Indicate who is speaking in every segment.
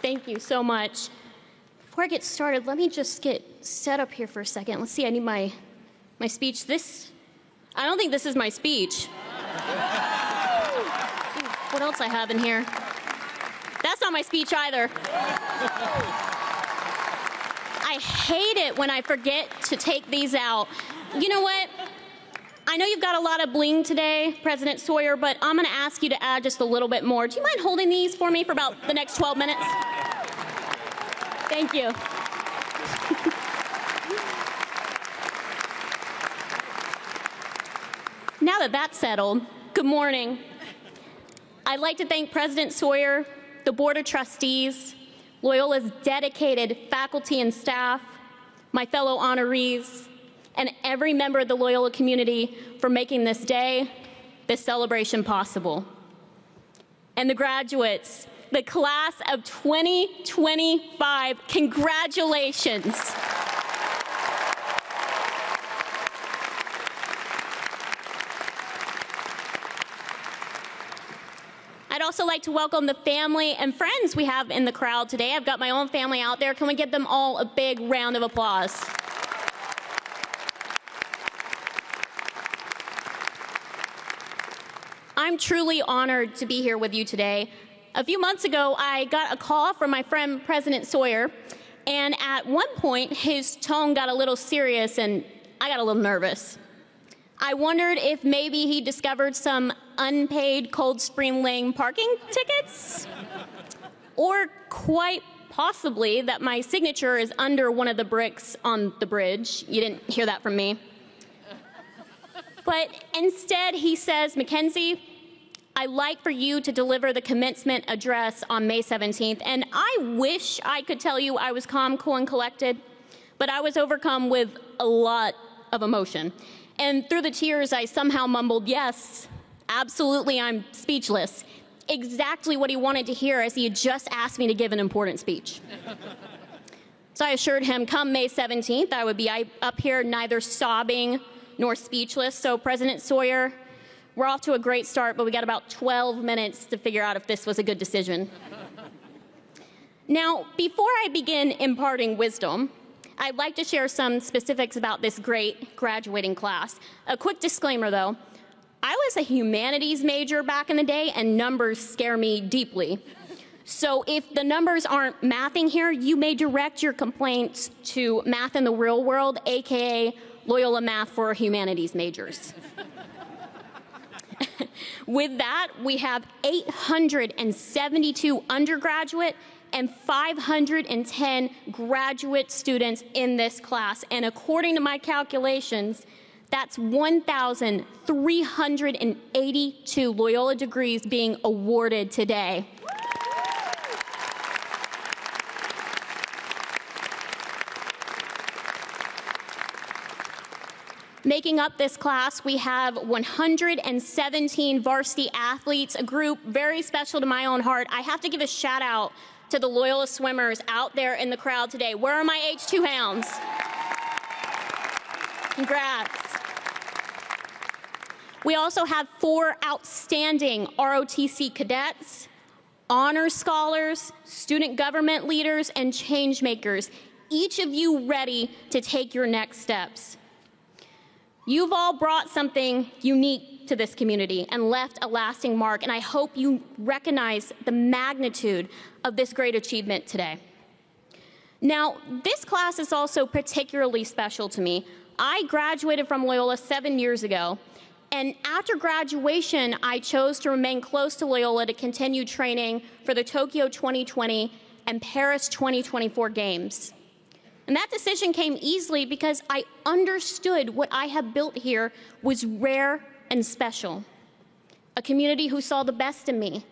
Speaker 1: Thank you so much. Before I get started, let me just get set up here for a second. Let's see, I need my speech. I don't think this is my speech. What else I have in here? That's not my speech either. I hate it when I forget to take these out. You know what? I know you've got a lot of bling today, President Sawyer, but I'm going to ask you to add just a little bit more. Do you mind holding these for me for about the next 12 minutes? Thank you. Now that that's settled, good morning. I'd like to thank President Sawyer, the Board of Trustees, Loyola's dedicated faculty and staff, my fellow honorees, and every member of the Loyola community for making this day, this celebration possible. And the graduates, the class of 2025, congratulations. I'd also like to welcome the family and friends we have in the crowd today. I've got my own family out there. Can we give them all a big round of applause? I'm truly honored to be here with you today. A few months ago, I got a call from my friend, President Sawyer, and at one point, his tone got a little serious, and I got a little nervous. I wondered if maybe he discovered some unpaid Cold Spring Lane parking tickets, or quite possibly that my signature is under one of the bricks on the bridge. You didn't hear that from me. But instead, he says, Mackenzie, I'd like for you to deliver the commencement address on May 17th, and I wish I could tell you I was calm, cool, and collected, but I was overcome with a lot of emotion. And through the tears, I somehow mumbled, yes, absolutely, I'm speechless. Exactly what he wanted to hear, as he had just asked me to give an important speech. So I assured him, come May 17th, I would be up here neither sobbing nor speechless. So President Sawyer, we're off to a great start, but we got about 12 minutes to figure out if this was a good decision. Now, before I begin imparting wisdom, I'd like to share some specifics about this great graduating class. A quick disclaimer, though. I was a humanities major back in the day, and numbers scare me deeply. So if the numbers aren't mathing here, you may direct your complaints to Math in the Real World, a.k.a. Loyola Math for humanities majors. With that, we have 872 undergraduate and 510 graduate students in this class. And according to my calculations, that's 1,382 Loyola degrees being awarded today. Making up this class, we have 117 varsity athletes, a group very special to my own heart. I have to give a shout out to the Loyola swimmers out there in the crowd today. Where are my H2 hounds? Congrats. We also have 4 outstanding ROTC cadets, honor scholars, student government leaders, and change makers, each of you ready to take your next steps. You've all brought something unique to this community and left a lasting mark, and I hope you recognize the magnitude of this great achievement today. Now, this class is also particularly special to me. I graduated from Loyola 7 years ago, and after graduation, I chose to remain close to Loyola to continue training for the Tokyo 2020 and Paris 2024 Games. And that decision came easily because I understood what I have built here was rare and special. A community who saw the best in me,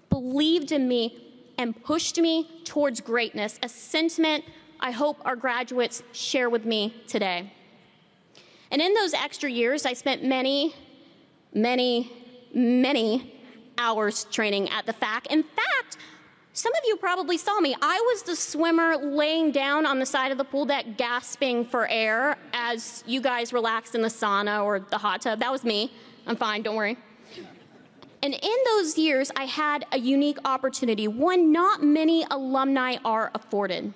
Speaker 1: believed in me, and pushed me towards greatness, a sentiment I hope our graduates share with me today. And in those extra years, I spent many hours training at the FAC. In fact, some of you probably saw me. I was the swimmer laying down on the side of the pool deck gasping for air as you guys relaxed in the sauna or the hot tub. That was me. I'm fine, don't worry. And in those years, I had a unique opportunity, one not many alumni are afforded.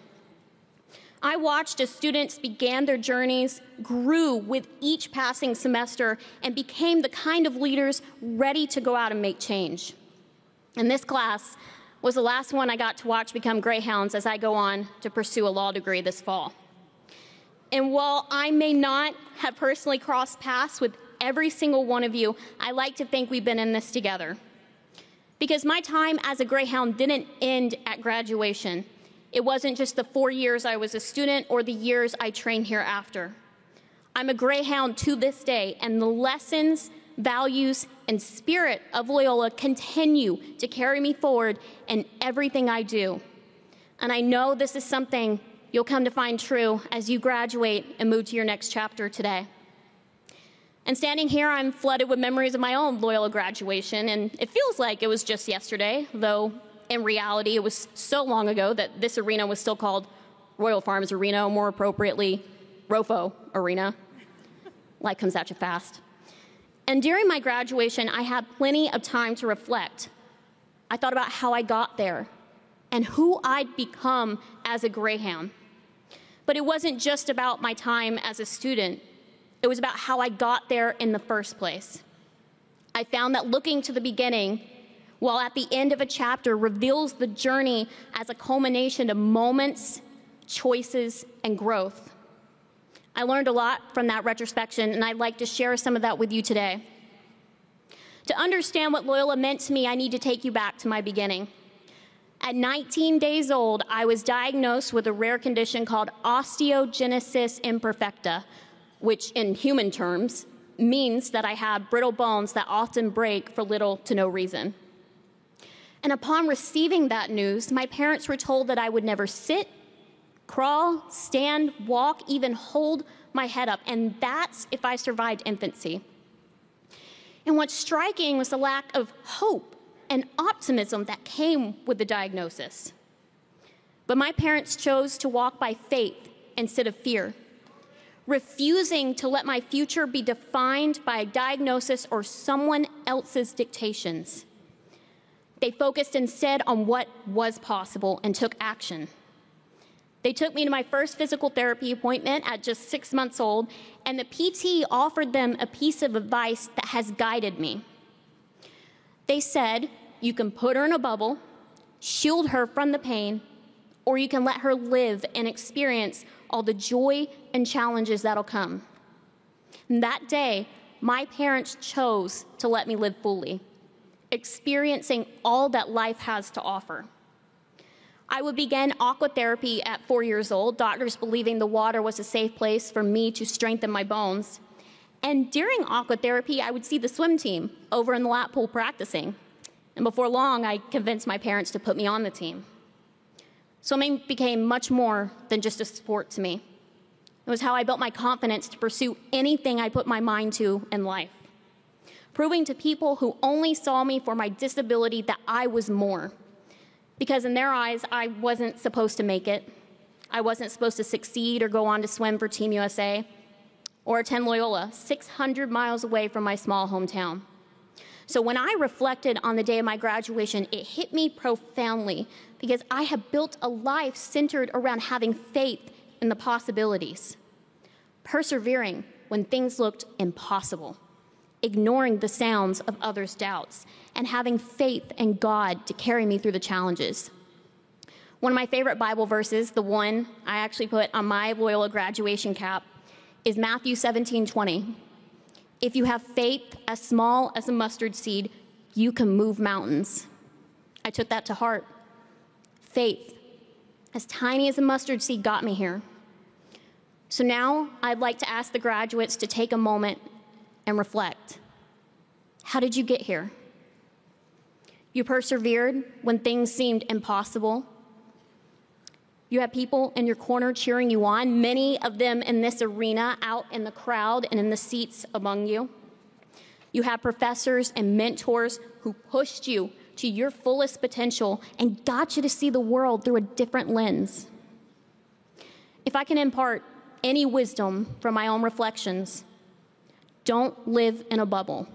Speaker 1: I watched as students began their journeys, grew with each passing semester, and became the kind of leaders ready to go out and make change. And this class was the last one I got to watch become Greyhounds as I go on to pursue a law degree this fall. And while I may not have personally crossed paths with every single one of you, I like to think we've been in this together. Because my time as a Greyhound didn't end at graduation. It wasn't just the 4 years I was a student or the years I trained here after. I'm a Greyhound to this day, and the lessons, values, and spirit of Loyola continue to carry me forward in everything I do. And I know this is something you'll come to find true as you graduate and move to your next chapter today. And standing here, I'm flooded with memories of my own Loyola graduation, and it feels like it was just yesterday, though in reality, it was so long ago that this arena was still called Royal Farms Arena, or more appropriately, ROFO Arena. Life comes at you fast. And during my graduation, I had plenty of time to reflect. I thought about how I got there and who I'd become as a Greyhound. But it wasn't just about my time as a student. It was about how I got there in the first place. I found that looking to the beginning, while at the end of a chapter reveals the journey as a culmination of moments, choices, and growth. I learned a lot from that retrospection, and I'd like to share some of that with you today. To understand what Loyola meant to me, I need to take you back to my beginning. At 19 days old, I was diagnosed with a rare condition called osteogenesis imperfecta, which in human terms means that I have brittle bones that often break for little to no reason. And upon receiving that news, my parents were told that I would never sit, crawl, stand, walk, even hold my head up, and that's if I survived infancy. And what's striking was the lack of hope and optimism that came with the diagnosis. But my parents chose to walk by faith instead of fear, refusing to let my future be defined by a diagnosis or someone else's dictations. They focused instead on what was possible and took action. They took me to my first physical therapy appointment at just 6 months old, and the PT offered them a piece of advice that has guided me. They said, you can put her in a bubble, shield her from the pain, or you can let her live and experience all the joy and challenges that'll come. And that day, my parents chose to let me live fully, experiencing all that life has to offer. I would begin aquatherapy at 4 years old, doctors believing the water was a safe place for me to strengthen my bones. And during aquatherapy, I would see the swim team over in the lap pool practicing. And before long, I convinced my parents to put me on the team. Swimming became much more than just a sport to me. It was how I built my confidence to pursue anything I put my mind to in life, proving to people who only saw me for my disability that I was more. Because in their eyes, I wasn't supposed to make it. I wasn't supposed to succeed or go on to swim for Team USA or attend Loyola, 600 miles away from my small hometown. So when I reflected on the day of my graduation, it hit me profoundly because I had built a life centered around having faith in the possibilities, persevering when things looked impossible, ignoring the sounds of others' doubts, and having faith in God to carry me through the challenges. One of my favorite Bible verses, the one I actually put on my Loyola graduation cap, is Matthew 17:20. If you have faith as small as a mustard seed, you can move mountains. I took that to heart. Faith, as tiny as a mustard seed, got me here. So now I'd like to ask the graduates to take a moment and reflect. How did you get here? You persevered when things seemed impossible. You had people in your corner cheering you on, many of them in this arena, out in the crowd and in the seats among you. You had professors and mentors who pushed you to your fullest potential and got you to see the world through a different lens. If I can impart any wisdom from my own reflections, don't live in a bubble.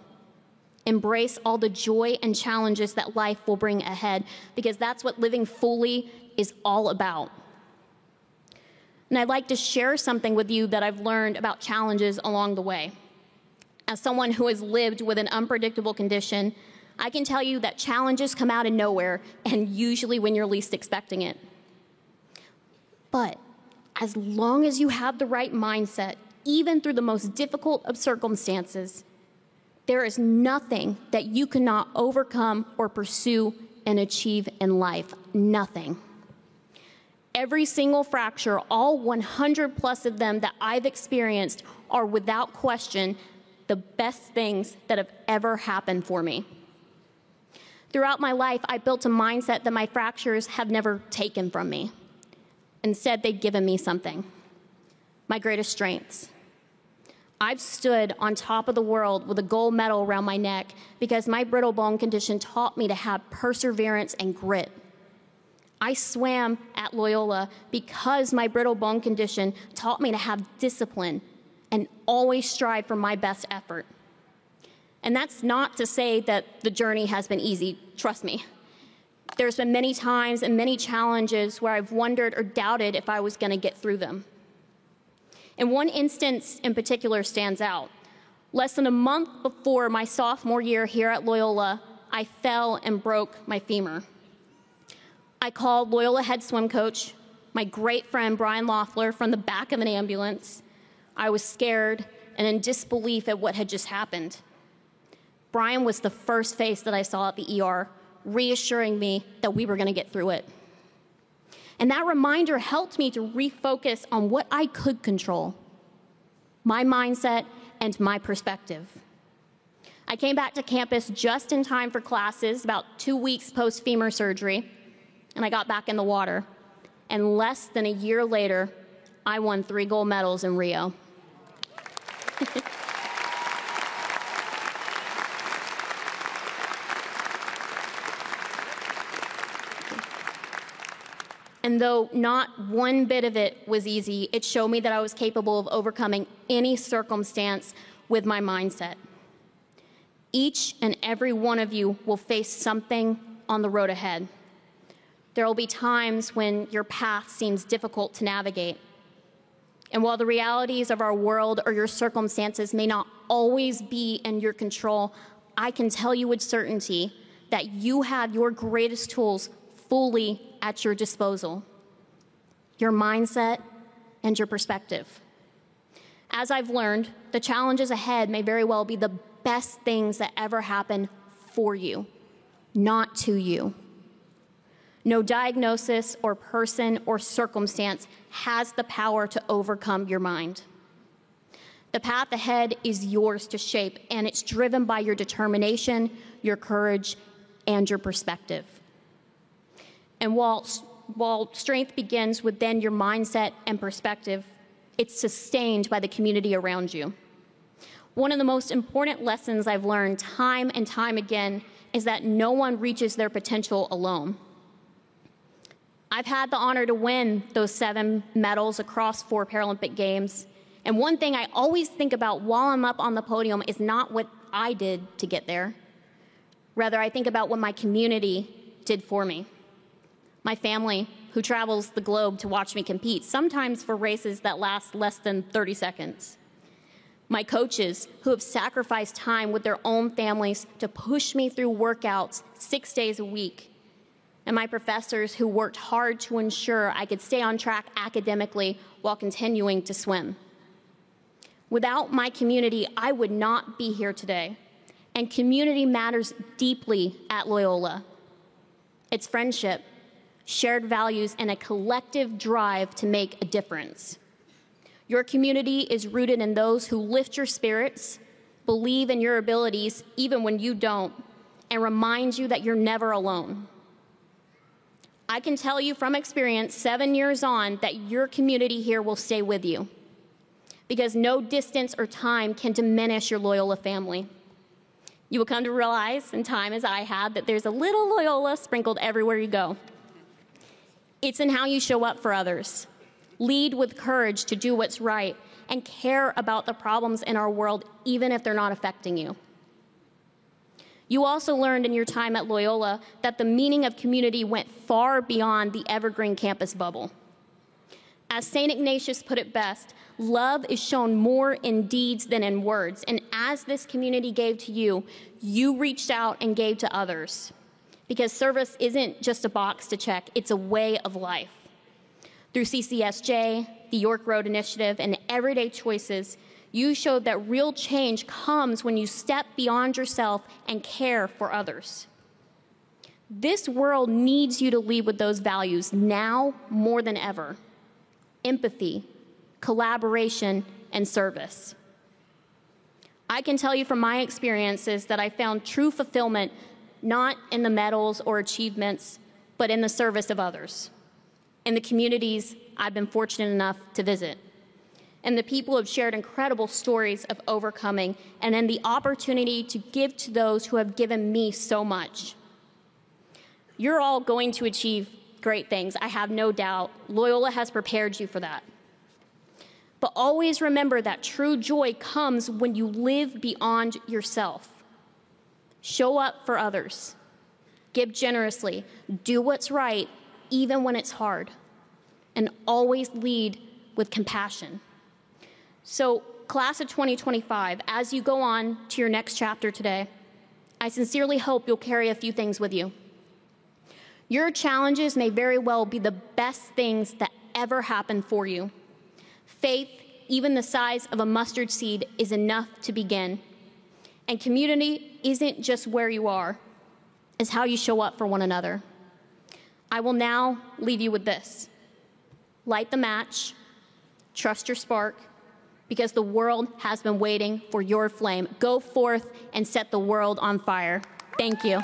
Speaker 1: Embrace all the joy and challenges that life will bring ahead, because that's what living fully is all about. And I'd like to share something with you that I've learned about challenges along the way. As someone who has lived with an unpredictable condition, I can tell you that challenges come out of nowhere, and usually when you're least expecting it. But as long as you have the right mindset, even through the most difficult of circumstances, there is nothing that you cannot overcome or pursue and achieve in life. Nothing. Every single fracture, all 100 plus of them that I've experienced, are without question the best things that have ever happened for me. Throughout my life, I built a mindset that my fractures have never taken from me. Instead, they've given me something: my greatest strengths. I've stood on top of the world with a gold medal around my neck because my brittle bone condition taught me to have perseverance and grit. I swam at Loyola because my brittle bone condition taught me to have discipline and always strive for my best effort. And that's not to say that the journey has been easy, trust me. There's been many times and many challenges where I've wondered or doubted if I was going to get through them. And one instance in particular stands out. Less than a month before my sophomore year here at Loyola, I fell and broke my femur. I called Loyola head swim coach, my great friend Brian Loeffler, from the back of an ambulance. I was scared and in disbelief at what had just happened. Brian was the first face that I saw at the ER, reassuring me that we were going to get through it. And that reminder helped me to refocus on what I could control: my mindset and my perspective. I came back to campus just in time for classes, about 2 weeks post-femur surgery, and I got back in the water. And less than a year later, I won 3 gold medals in Rio. And though not one bit of it was easy, it showed me that I was capable of overcoming any circumstance with my mindset. Each and every one of you will face something on the road ahead. There will be times when your path seems difficult to navigate. And while the realities of our world or your circumstances may not always be in your control, I can tell you with certainty that you have your greatest tools fully at your disposal: your mindset and your perspective. As I've learned, the challenges ahead may very well be the best things that ever happen for you, not to you. No diagnosis or person or circumstance has the power to overcome your mind. The path ahead is yours to shape, and it's driven by your determination, your courage, and your perspective. And while strength begins within your mindset and perspective, it's sustained by the community around you. One of the most important lessons I've learned time and time again is that no one reaches their potential alone. I've had the honor to win those 7 medals across 4 Paralympic Games. And one thing I always think about while I'm up on the podium is not what I did to get there. Rather, I think about what my community did for me. My family, who travels the globe to watch me compete, sometimes for races that last less than 30 seconds. My coaches, who have sacrificed time with their own families to push me through workouts 6 days a week. And my professors, who worked hard to ensure I could stay on track academically while continuing to swim. Without my community, I would not be here today. And community matters deeply at Loyola. It's friendship, shared values, and a collective drive to make a difference. Your community is rooted in those who lift your spirits, believe in your abilities even when you don't, and remind you that you're never alone. I can tell you from experience, 7 years on, that your community here will stay with you, because no distance or time can diminish your Loyola family. You will come to realize in time, as I have, that there's a little Loyola sprinkled everywhere you go. It's in how you show up for others. Lead with courage to do what's right and care about the problems in our world, even if they're not affecting you. You also learned in your time at Loyola that the meaning of community went far beyond the evergreen campus bubble. As St. Ignatius put it best, love is shown more in deeds than in words. And as this community gave to you, you reached out and gave to others. Because service isn't just a box to check, it's a way of life. Through CCSJ, the York Road Initiative, and everyday choices, you showed that real change comes when you step beyond yourself and care for others. This world needs you to lead with those values now more than ever. Empathy, collaboration, and service. I can tell you from my experiences that I found true fulfillment not in the medals or achievements, but in the service of others, in the communities I've been fortunate enough to visit, and the people who have shared incredible stories of overcoming, and in the opportunity to give to those who have given me so much. You're all going to achieve great things, I have no doubt. Loyola has prepared you for that. But always remember that true joy comes when you live beyond yourself. Show up for others. Give generously. Do what's right, even when it's hard. And always lead with compassion. So, class of 2025, as you go on to your next chapter today, I sincerely hope you'll carry a few things with you. Your challenges may very well be the best things that ever happened for you. Faith, even the size of a mustard seed, is enough to begin. And community isn't just where you are, it's how you show up for one another. I will now leave you with this. Light the match, trust your spark, because the world has been waiting for your flame. Go forth and set the world on fire. Thank you.